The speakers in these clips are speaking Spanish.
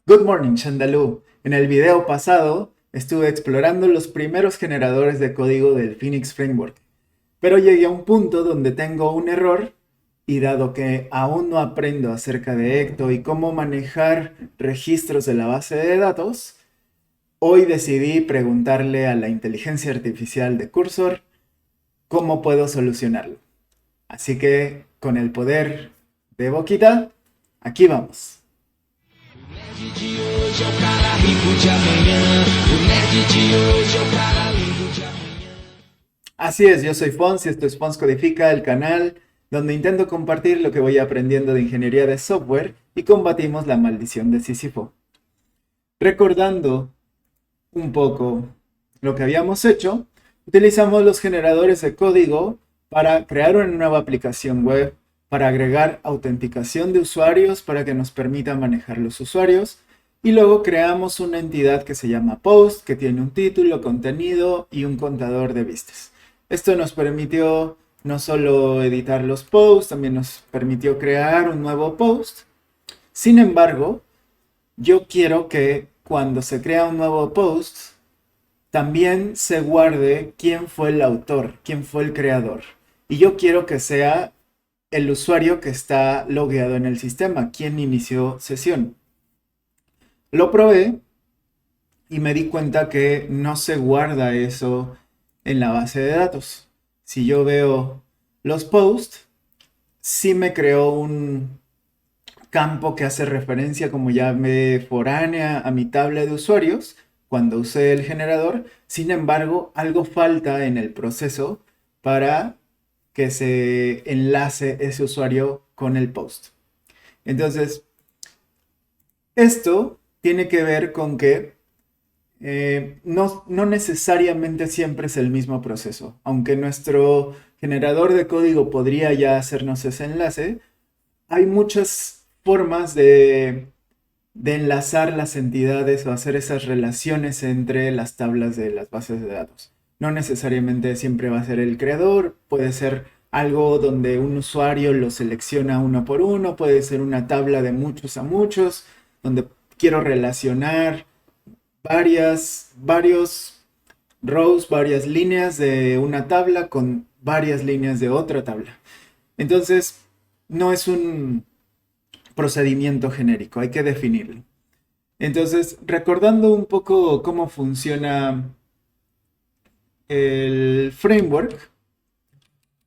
Good morning, Shandaloo. En el video pasado estuve explorando los primeros generadores de código del Phoenix Framework, pero llegué a un punto donde tengo un error y dado que aún no aprendo acerca de Ecto y cómo manejar registros de la base de datos, hoy decidí preguntarle a la inteligencia artificial de Cursor cómo puedo solucionarlo. Así que con el poder de Boquita, aquí vamos. O nerd de hoje é o cara rico de amanhã. O nerd de hoje é o cara lindo de amanhã. Así es, yo soy Fons y esto es Fons Codifica, el canal donde intento compartir lo que voy aprendiendo de ingeniería de software y combatimos la maldición de Sísifo. Recordando un poco lo que habíamos hecho, utilizamos los generadores de código para crear una nueva aplicación web, para agregar autenticación de usuarios para que nos permita manejar los usuarios, y luego creamos una entidad que se llama post, que tiene un título, contenido y un contador de vistas. Esto nos permitió no solo editar los posts, también nos permitió crear un nuevo post. Sin embargo, yo quiero que cuando se crea un nuevo post, también se guarde quién fue el autor, quién fue el creador. Y yo quiero que sea el usuario que está logueado en el sistema, quien inició sesión. Lo probé y me di cuenta que no se guarda eso en la base de datos. Si yo veo los posts, sí me creó un campo que hace referencia como llave foránea a mi tabla de usuarios cuando usé el generador. Sin embargo, algo falta en el proceso para que se enlace ese usuario con el post. Entonces, esto tiene que ver con que no necesariamente siempre es el mismo proceso. Aunque nuestro generador de código podría ya hacernos ese enlace, hay muchas formas de enlazar las entidades o hacer esas relaciones entre las tablas de las bases de datos. No necesariamente siempre va a ser el creador, puede ser algo donde un usuario lo selecciona uno por uno, puede ser una tabla de muchos a muchos, donde quiero relacionar varios rows, varias líneas de una tabla con varias líneas de otra tabla. Entonces, no es un procedimiento genérico, hay que definirlo. Entonces, recordando un poco cómo funciona el framework,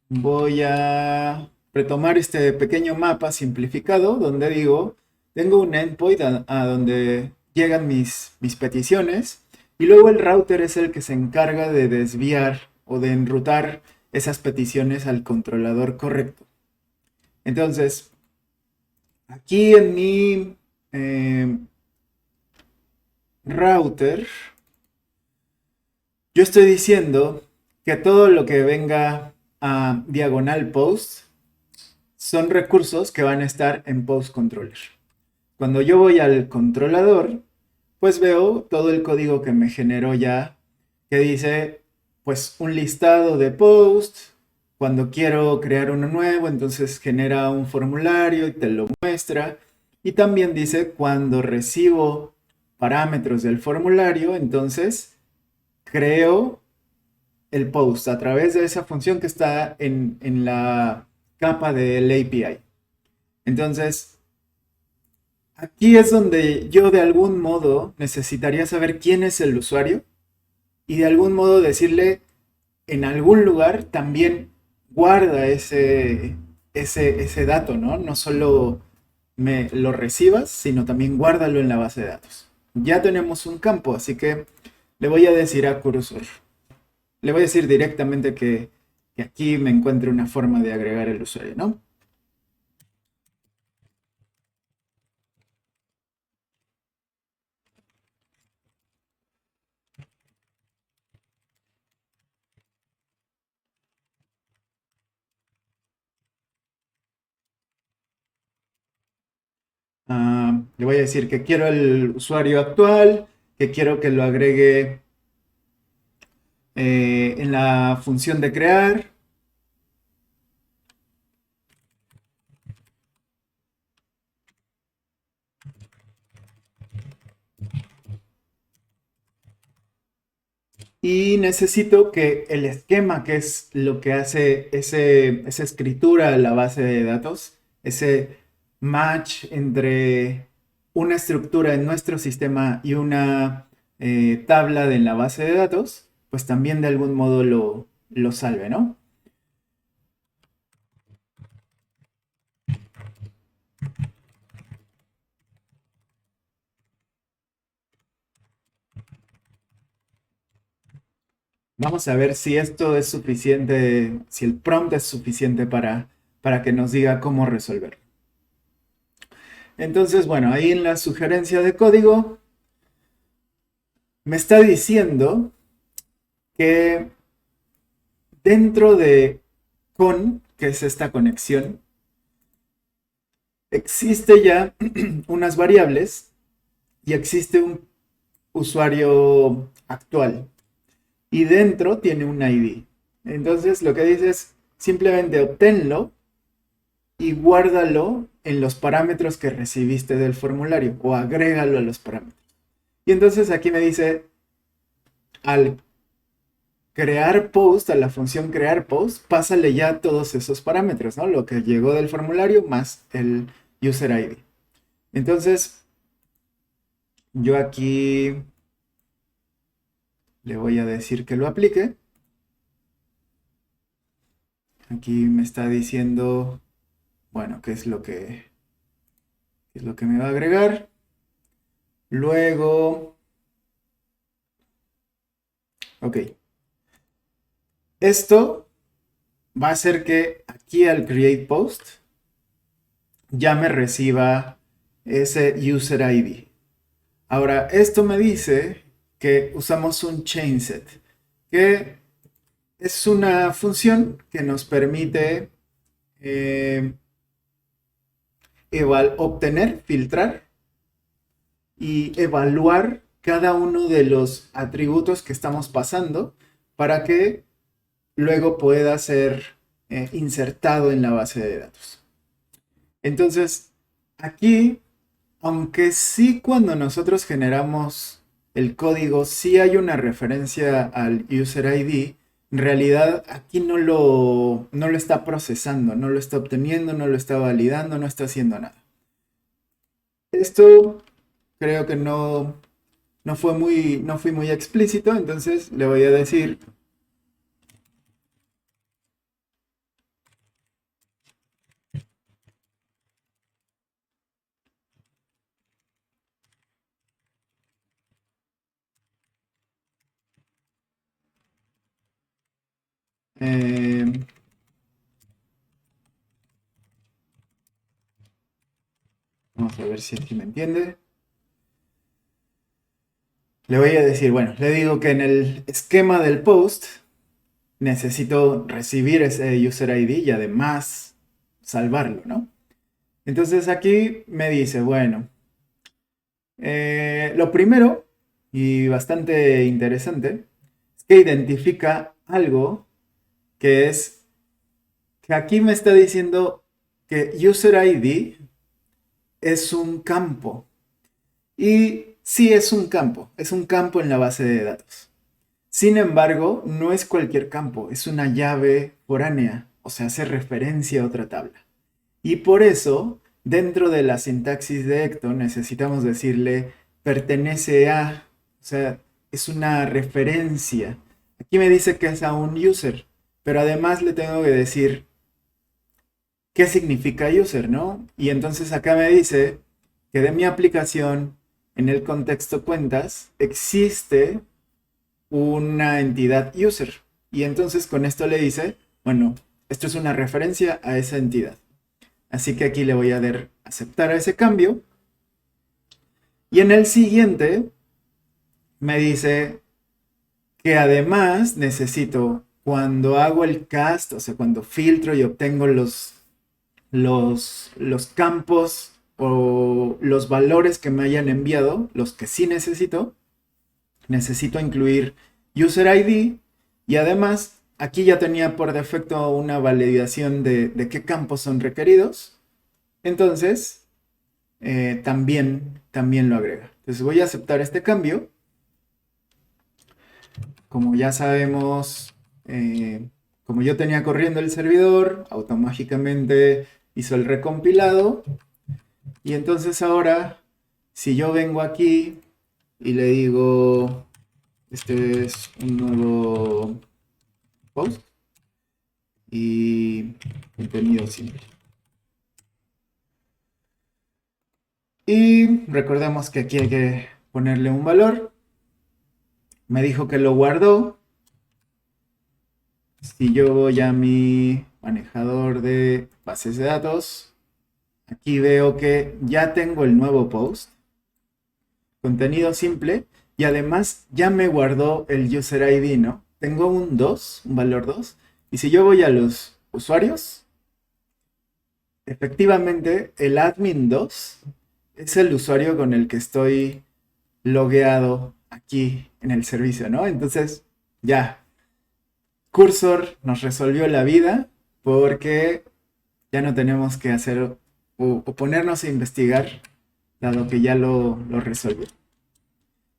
voy a retomar este pequeño mapa simplificado donde digo, tengo un endpoint a donde llegan mis peticiones y luego el router es el que se encarga de desviar o de enrutar esas peticiones al controlador correcto. Entonces, aquí en mi router, yo estoy diciendo que todo lo que venga a diagonal post son recursos que van a estar en post controller. Cuando yo voy al controlador, pues veo todo el código que me generó ya, que dice pues un listado de post. Cuando quiero crear uno nuevo, entonces genera un formulario y te lo muestra. Y también dice cuando recibo parámetros del formulario, entonces creo el post a través de esa función que está en la capa del API. Entonces, aquí es donde yo de algún modo necesitaría saber quién es el usuario y de algún modo decirle en algún lugar también guarda ese dato, ¿no? No solo me lo recibas, sino también guárdalo en la base de datos. Ya tenemos un campo, así que le voy a decir a Cursor. Le voy a decir directamente que aquí me encuentre una forma de agregar el usuario, ¿no? Le voy a decir que quiero el usuario actual, que quiero que lo agregue en la función de crear. Y necesito que el esquema, que es lo que hace esa escritura a la base de datos, ese match entre una estructura en nuestro sistema y una tabla en la base de datos, pues también de algún modo lo salve, ¿no? Vamos a ver si esto es suficiente, si el prompt es suficiente para que nos diga cómo resolverlo. Entonces, bueno, ahí en la sugerencia de código me está diciendo que dentro de con, que es esta conexión, existe ya unas variables y existe un usuario actual. Y dentro tiene un ID. Entonces lo que dice es simplemente obténlo y guárdalo en los parámetros que recibiste del formulario o agrégalo a los parámetros. Y entonces aquí me dice, al crear post, a la función crear post, pásale ya todos esos parámetros, ¿no? Lo que llegó del formulario más el user ID. Entonces, yo aquí le voy a decir que lo aplique. Aquí me está diciendo, bueno, qué es lo que me va a agregar. Luego, ok. Esto va a hacer que aquí al create post ya me reciba ese user ID. Ahora, esto me dice que usamos un chainset, que es una función que nos permite obtener, filtrar y evaluar cada uno de los atributos que estamos pasando para que luego pueda ser insertado en la base de datos. Entonces, aquí, aunque sí cuando nosotros generamos el código, sí hay una referencia al user ID, en realidad aquí no lo está procesando, no lo está obteniendo, no lo está validando, no está haciendo nada. Esto creo que no fui muy explícito, entonces le voy a decir eh, vamos a ver si aquí me entiende. Le voy a decir, bueno, le digo que en el esquema del post necesito recibir ese user ID y además salvarlo, ¿no? Entonces aquí me dice, bueno, lo primero y bastante interesante es que identifica algo que es que aquí me está diciendo que user ID es un campo. Y sí es un campo en la base de datos. Sin embargo, no es cualquier campo, es una llave foránea, o sea, hace referencia a otra tabla. Y por eso, dentro de la sintaxis de Ecto, necesitamos decirle pertenece a, o sea, es una referencia. Aquí me dice que es a un user, pero además le tengo que decir qué significa user, ¿no? Y entonces acá me dice que de mi aplicación, en el contexto cuentas, existe una entidad user. Y entonces con esto le dice, bueno, esto es una referencia a esa entidad. Así que aquí le voy a dar aceptar a ese cambio. Y en el siguiente me dice que además necesito, cuando hago el cast, o sea, cuando filtro y obtengo los campos o los valores que me hayan enviado, los que sí necesito incluir user ID y además aquí ya tenía por defecto una validación de qué campos son requeridos. Entonces, también lo agrega. Entonces voy a aceptar este cambio. como ya sabemos, como yo tenía corriendo el servidor, automáticamente hizo el recompilado. Y entonces ahora, si yo vengo aquí y le digo, este es un nuevo post y contenido simple. Y recordemos que aquí hay que ponerle un valor. Me dijo que lo guardó. Si yo voy a mi manejador de bases de datos, aquí veo que ya tengo el nuevo post, contenido simple, y además ya me guardó el user ID, ¿no? Tengo un 2, un valor 2, y si yo voy a los usuarios, efectivamente el admin 2 es el usuario con el que estoy logueado aquí en el servicio, ¿no? Entonces, ya, Cursor nos resolvió la vida porque ya no tenemos que hacer o ponernos a investigar, dado que ya lo resolvió.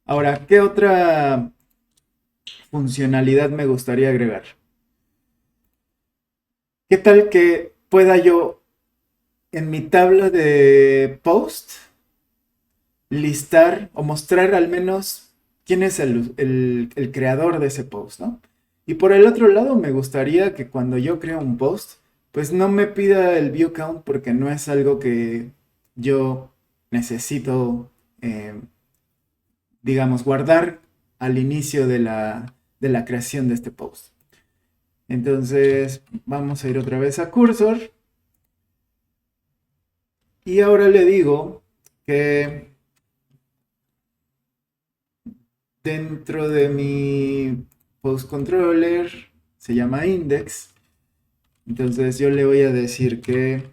Ahora, ¿qué otra funcionalidad me gustaría agregar? ¿Qué tal que pueda yo en mi tabla de post listar o mostrar al menos quién es el creador de ese post, ¿no? Y por el otro lado, me gustaría que cuando yo creo un post, pues no me pida el view count porque no es algo que yo necesito, digamos, guardar al inicio de la creación de este post. Entonces, vamos a ir otra vez a Cursor. Y ahora le digo que dentro de mi post controller se llama index. Entonces yo le voy a decir que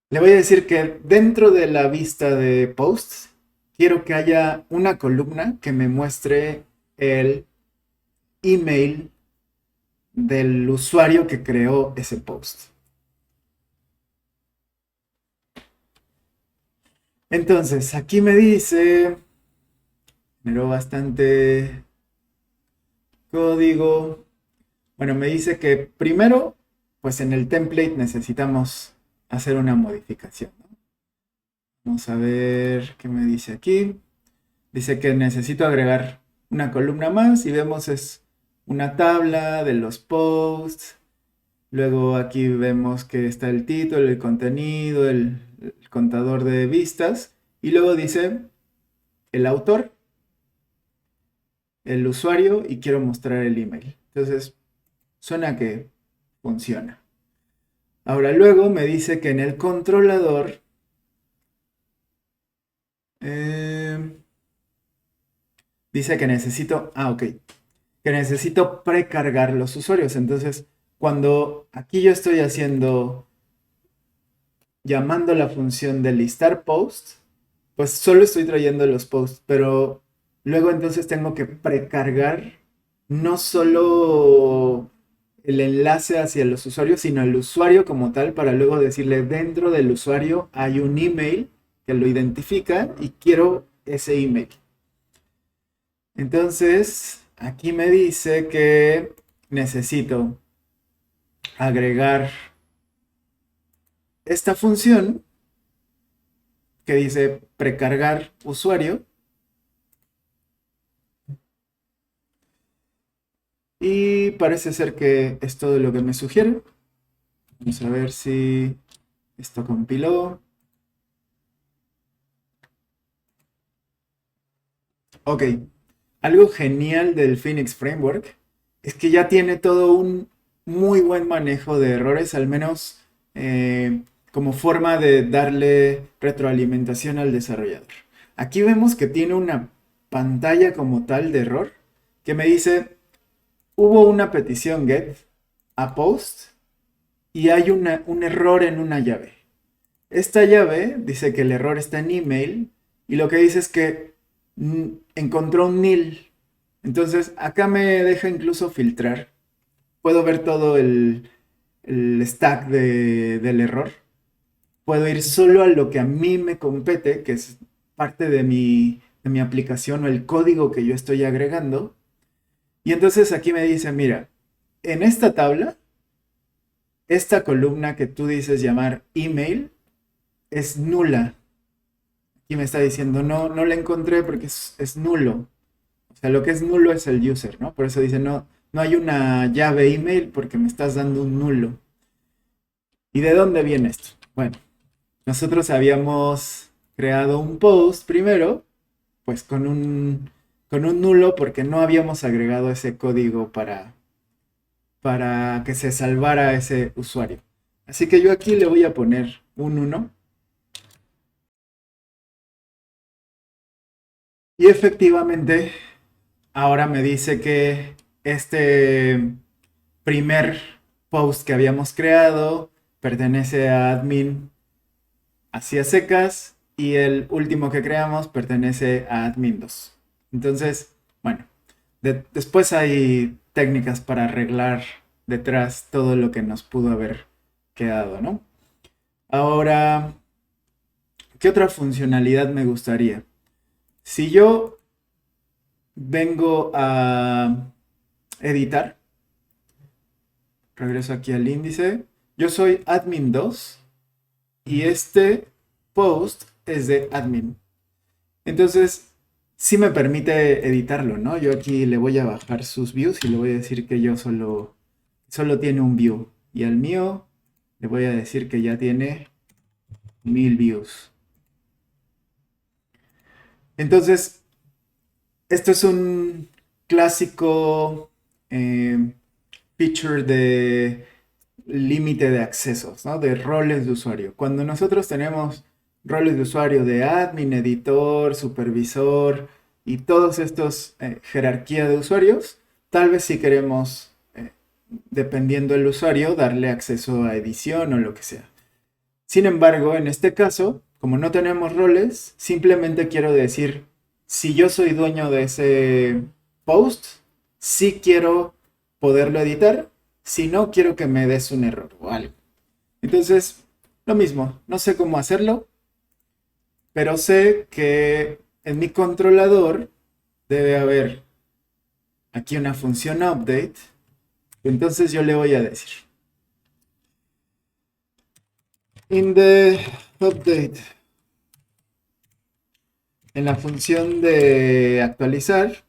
le voy a decir que dentro de la vista de posts quiero que haya una columna que me muestre el email del usuario que creó ese post. Entonces, aquí me dice, generó bastante código. Bueno, me dice que primero, pues en el template necesitamos hacer una modificación, ¿no? Vamos a ver qué me dice aquí. Dice que necesito agregar una columna más y vemos es una tabla de los posts. Luego aquí vemos que está el título, el contenido, el contador de vistas. Y luego dice el autor, el usuario y quiero mostrar el email. Entonces, suena que funciona. Ahora luego me dice que en el controlador dice que necesito, que necesito precargar los usuarios. Entonces, cuando aquí yo estoy llamando la función de listar posts, pues solo estoy trayendo los posts, pero luego entonces tengo que precargar no solo el enlace hacia los usuarios, sino el usuario como tal, para luego decirle dentro del usuario hay un email que lo identifica y quiero ese email. Entonces, aquí me dice que necesito agregar esta función que dice precargar usuario. Y parece ser que es todo lo que me sugiere. Vamos a ver si esto compiló. Ok, algo genial del Phoenix Framework es que ya tiene todo un muy buen manejo de errores, al menos como forma de darle retroalimentación al desarrollador. Aquí vemos que tiene una pantalla como tal de error que me dice, hubo una petición get a post y hay un error en una llave. esta llave dice que el error está en email y lo que dice es que encontró un nil. Entonces acá me deja incluso filtrar. Puedo ver todo el stack del error. Puedo ir solo a lo que a mí me compete, que es parte de mi aplicación o el código que yo estoy agregando. Y entonces aquí me dice, mira, en esta tabla, esta columna que tú dices llamar email es nula. Aquí me está diciendo, no la encontré porque es nulo. O sea, lo que es nulo es el user, ¿no? Por eso dice, no hay una llave email porque me estás dando un nulo. ¿Y de dónde viene esto? Bueno, nosotros habíamos creado un post primero, pues con un nulo porque no habíamos agregado ese código para que se salvara ese usuario. Así que yo aquí le voy a poner un 1. Y efectivamente, ahora me dice que este primer post que habíamos creado pertenece a admin así a secas y el último que creamos pertenece a admin 2. Entonces, bueno, después hay técnicas para arreglar detrás todo lo que nos pudo haber quedado, ¿no? Ahora, ¿qué otra funcionalidad me gustaría? Si yo vengo a editar, regreso aquí al índice, yo soy admin 2 y este post es de admin. Entonces, sí me permite editarlo, ¿no? Yo aquí le voy a bajar sus views y le voy a decir que yo solo tiene un view. Y al mío le voy a decir que ya tiene 1000 views. Entonces, esto es un clásico feature de límite de accesos, ¿no? De roles de usuario. Cuando nosotros tenemos roles de usuario de admin, editor, supervisor y todos estos jerarquía de usuarios, tal vez si queremos, dependiendo del usuario, darle acceso a edición o lo que sea. Sin embargo, en este caso, como no tenemos roles, simplemente quiero decir, si yo soy dueño de ese post, sí quiero poderlo editar, si no, quiero que me des un error o algo. Entonces, lo mismo, no sé cómo hacerlo, pero sé que en mi controlador debe haber aquí una función update. Entonces yo le voy a decir, in the update, en la función de actualizar,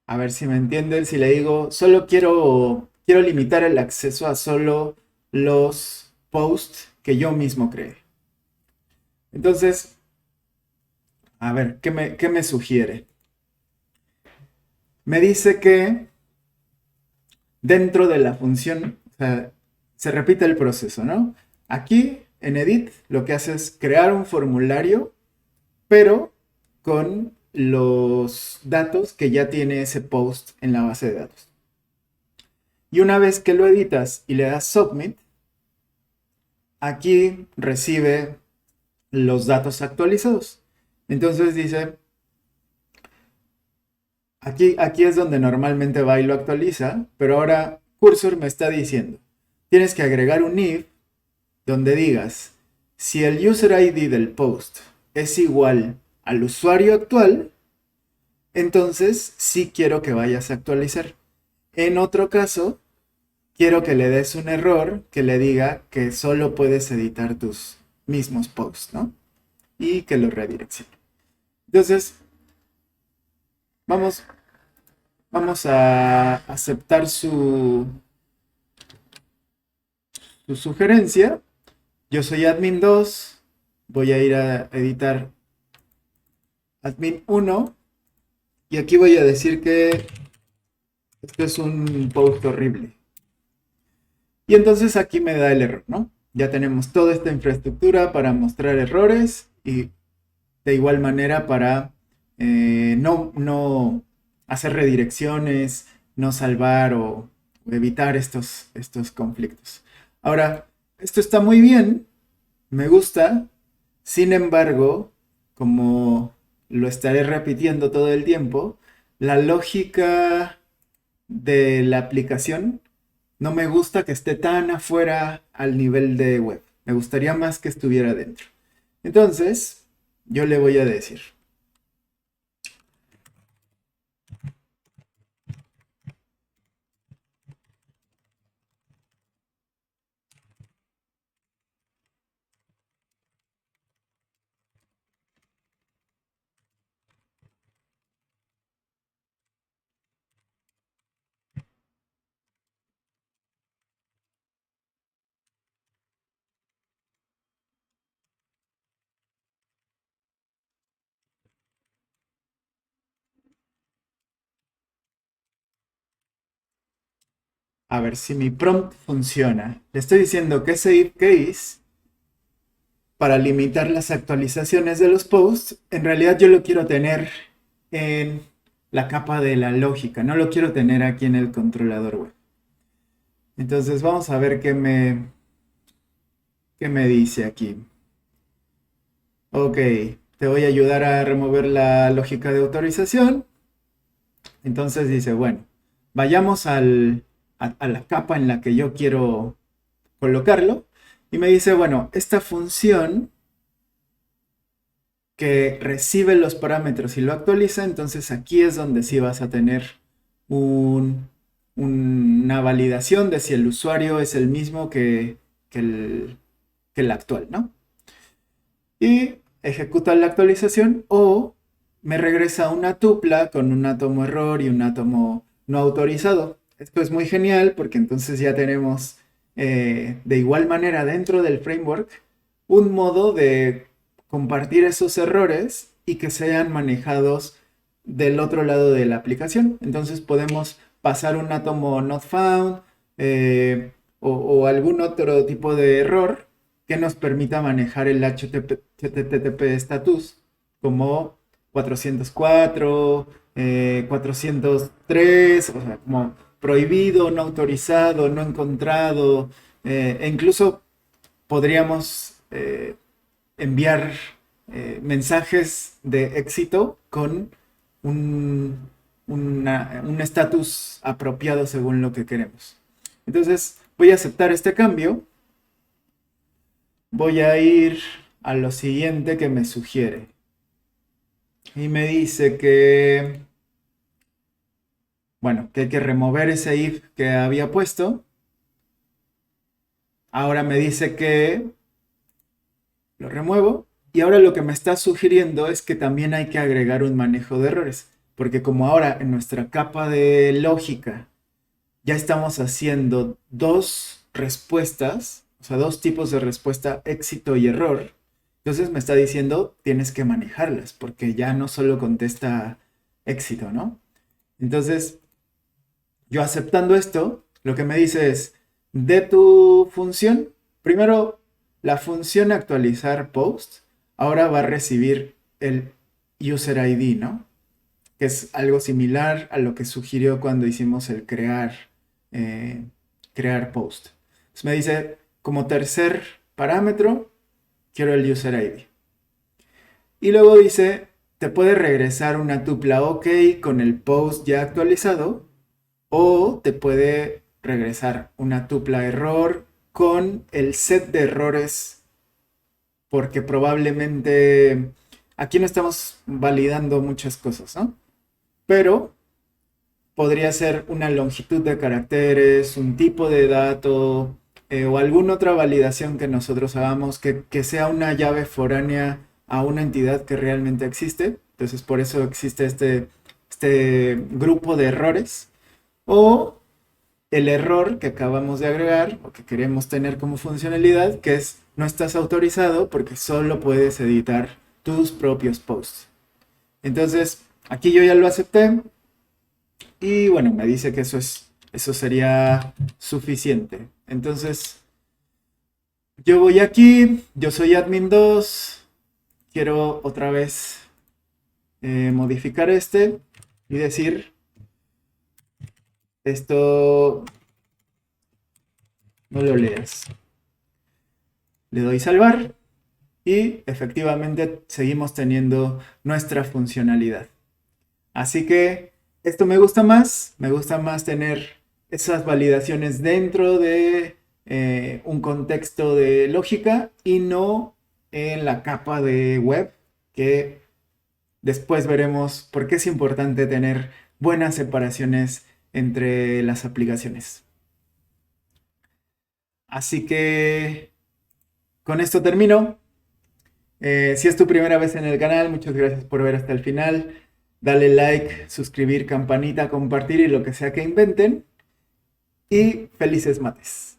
a ver si me entienden, si le digo, solo quiero limitar el acceso a solo los posts que yo mismo creé. Entonces, a ver, ¿qué me sugiere? Me dice que dentro de la función, o sea, se repite el proceso, ¿no? Aquí, en Edit, lo que hace es crear un formulario, pero con los datos que ya tiene ese post en la base de datos. Y una vez que lo editas y le das Submit, aquí recibe los datos actualizados. Entonces dice, aquí es donde normalmente va y lo actualiza, pero ahora Cursor me está diciendo, tienes que agregar un if donde digas, si el user ID del post es igual al usuario actual, entonces sí quiero que vayas a actualizar. En otro caso, quiero que le des un error que le diga que solo puedes editar tus mismos posts, ¿no? Y que lo redireccione. Entonces, vamos a aceptar su sugerencia. Yo soy admin 2, voy a ir a editar admin 1 y aquí voy a decir que esto es un post horrible. Y entonces aquí me da el error, ¿no? Ya tenemos toda esta infraestructura para mostrar errores y de igual manera para no hacer redirecciones, no salvar o evitar estos conflictos. Ahora, esto está muy bien, me gusta, sin embargo, como lo estaré repitiendo todo el tiempo, la lógica de la aplicación no me gusta que esté tan afuera al nivel de web. Me gustaría más que estuviera dentro. Entonces, yo le voy a decir, a ver si mi prompt funciona. Le estoy diciendo que ese if case, para limitar las actualizaciones de los posts, en realidad yo lo quiero tener en la capa de la lógica, no lo quiero tener aquí en el controlador web. Entonces vamos a ver qué me dice aquí. Ok, te voy a ayudar a remover la lógica de autorización. Entonces dice, bueno, vayamos a la capa en la que yo quiero colocarlo. Y me dice, bueno, esta función que recibe los parámetros y lo actualiza, entonces aquí es donde sí vas a tener una validación de si el usuario es el mismo que el actual, ¿no? Y ejecuta la actualización o me regresa una tupla con un átomo error y un átomo no autorizado. Esto es muy genial porque entonces ya tenemos de igual manera dentro del framework un modo de compartir esos errores y que sean manejados del otro lado de la aplicación. Entonces podemos pasar un átomo not found o algún otro tipo de error que nos permita manejar el HTTP status como 404, 403, o sea, como prohibido, no autorizado, no encontrado, e incluso podríamos enviar mensajes de éxito con un estatus apropiado según lo que queremos. Entonces voy a aceptar este cambio. Voy a ir a lo siguiente que me sugiere. Y me dice que, bueno, que hay que remover ese if que había puesto. Ahora me dice que lo remuevo. Y ahora lo que me está sugiriendo es que también hay que agregar un manejo de errores. Porque como ahora en nuestra capa de lógica ya estamos haciendo dos respuestas, o sea, dos tipos de respuesta, éxito y error. Entonces me está diciendo, tienes que manejarlas, porque ya no solo contesta éxito, ¿no? Entonces, yo aceptando esto, lo que me dice es, de tu función, primero, la función actualizar post, ahora va a recibir el user ID, ¿no? Que es algo similar a lo que sugirió cuando hicimos el eh, crear post. Entonces me dice, como tercer parámetro, quiero el user ID. Y luego dice, te puede regresar una tupla OK con el post ya actualizado o te puede regresar una tupla error con el set de errores porque probablemente aquí no estamos validando muchas cosas, ¿no? Pero podría ser una longitud de caracteres, un tipo de dato o alguna otra validación que nosotros hagamos que sea una llave foránea a una entidad que realmente existe. Entonces por eso existe este grupo de errores. O el error que acabamos de agregar o que queremos tener como funcionalidad, que es no estás autorizado porque solo puedes editar tus propios posts. Entonces aquí yo ya lo acepté. Y bueno, me dice que eso sería suficiente. Entonces, Yo voy aquí, yo soy admin 2, quiero otra vez modificar este y decir, esto no lo leas. Le doy salvar y efectivamente seguimos teniendo nuestra funcionalidad. Así que esto me gusta más tener esas validaciones dentro de un contexto de lógica y no en la capa de web, que después veremos por qué es importante tener buenas separaciones entre las aplicaciones. Así que con esto termino. Si es tu primera vez en el canal, muchas gracias por ver hasta el final. Dale like, suscribir, campanita, compartir y lo que sea que inventen. Y felices mates.